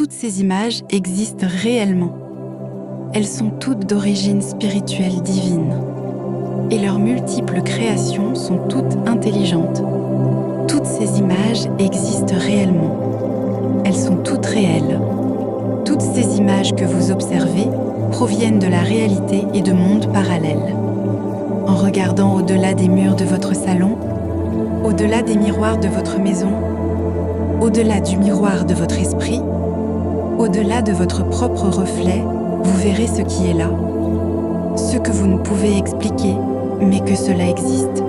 toutes ces images existent réellement. Elles sont toutes d'origine spirituelle divine. Et leurs multiples créations sont toutes intelligentes. Toutes ces images existent réellement. Elles sont toutes réelles. Toutes ces images que vous observez proviennent de la réalité et de mondes parallèles. En regardant au-delà des murs de votre salon, au-delà des miroirs de votre maison, au-delà du miroir de votre esprit, au-delà de votre propre reflet, vous verrez ce qui est là, ce que vous ne pouvez expliquer, mais que cela existe.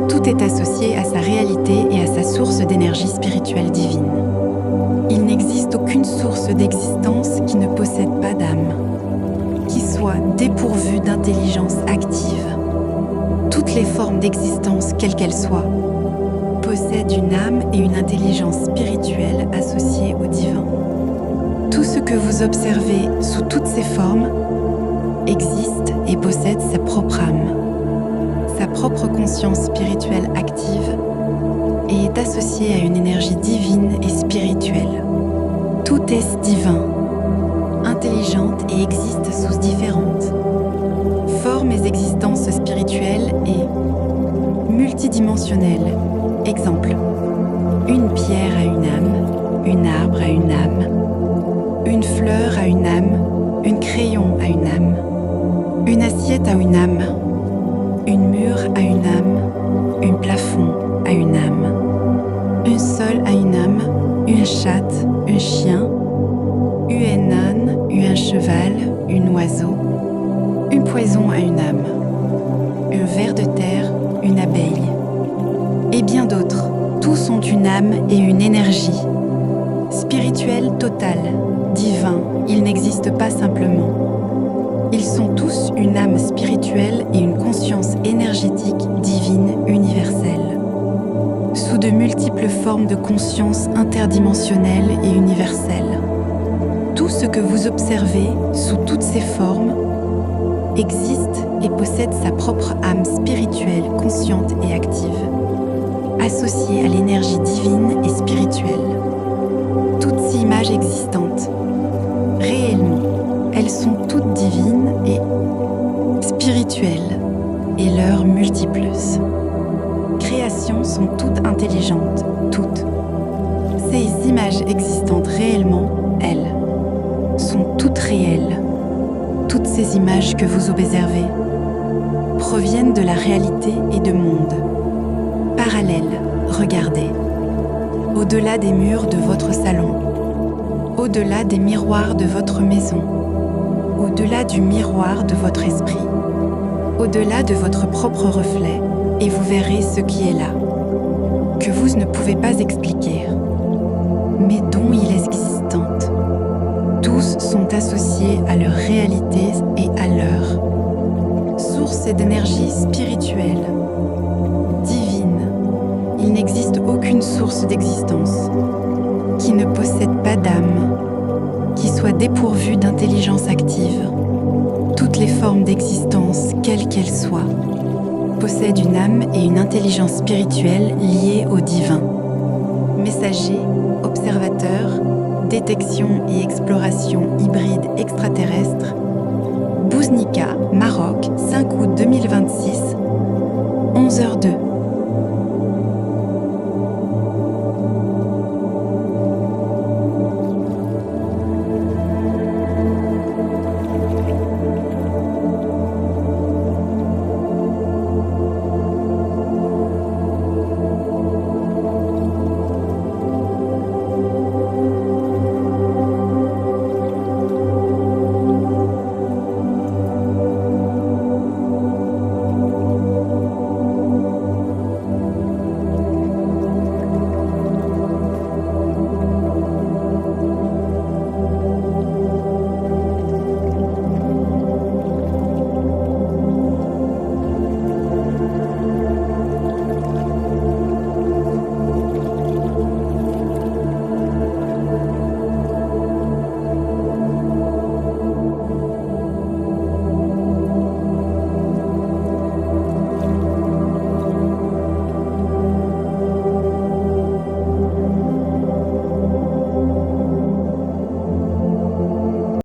Tout est associé à sa réalité et à sa source d'énergie spirituelle divine. Il n'existe aucune source d'existence qui ne possède pas d'âme, qui soit dépourvue d'intelligence active. Toutes les formes d'existence, quelles qu'elles soient, possèdent une âme et une intelligence spirituelle associées au divin. Tout ce que vous observez sous toutes ces formes existe et possède sa propre âme, sa propre conscience spirituelle active et est associé à une énergie divine et spirituelle. Tout est divin, intelligente et existe sous différentes formes et existences spirituelles et multidimensionnelles. Exemple, une pierre a une âme, un arbre a une âme, une fleur a une âme, un crayon a une âme, une assiette a une âme, une mur a une âme, un plafond a une âme, un sol a une âme, une chatte, un chien, un âne, un cheval, un oiseau, un poison a une âme, un ver de terre, une abeille, et bien d'autres. Tous ont une âme et une énergie. Spirituelle totale, divin, ils n'existent pas simplement. Ils sont tous une âme spirituelle et une conscience énergétique divine universelle. Sous de multiples formes de conscience interdimensionnelle et universelle. Tout ce que vous observez sous toutes ces formes existe et possède sa propre âme spirituelle consciente et active, associée à l'énergie divine et spirituelle. Toutes images existantes, réellement, elles sont toutes divines et spirituelles, et leurs multiples créations sont toutes intelligentes, toutes. Ces images existantes réellement, elles, sont toutes réelles. Toutes ces images que vous observez proviennent de la réalité et de mondes parallèles. Regardez, au-delà des murs de votre salon, au-delà des miroirs de votre maison, au-delà du miroir de votre esprit, au-delà de votre propre reflet, et vous verrez ce qui est là, que vous ne pouvez pas expliquer, mais dont il est existante. Tous sont associés à leur réalité et à leur source d'énergie spirituelle, divine. Il n'existe aucune source d'existence qui ne possède pas d'âme, qui soit dépourvue d'intelligence active. Toutes les formes d'existence, quelles qu'elles soient, possèdent une âme et une intelligence spirituelle liées au divin. Messager, observateur, détection et exploration hybride extraterrestre, Bouznika, Maroc, 5 août 2026, 11h02.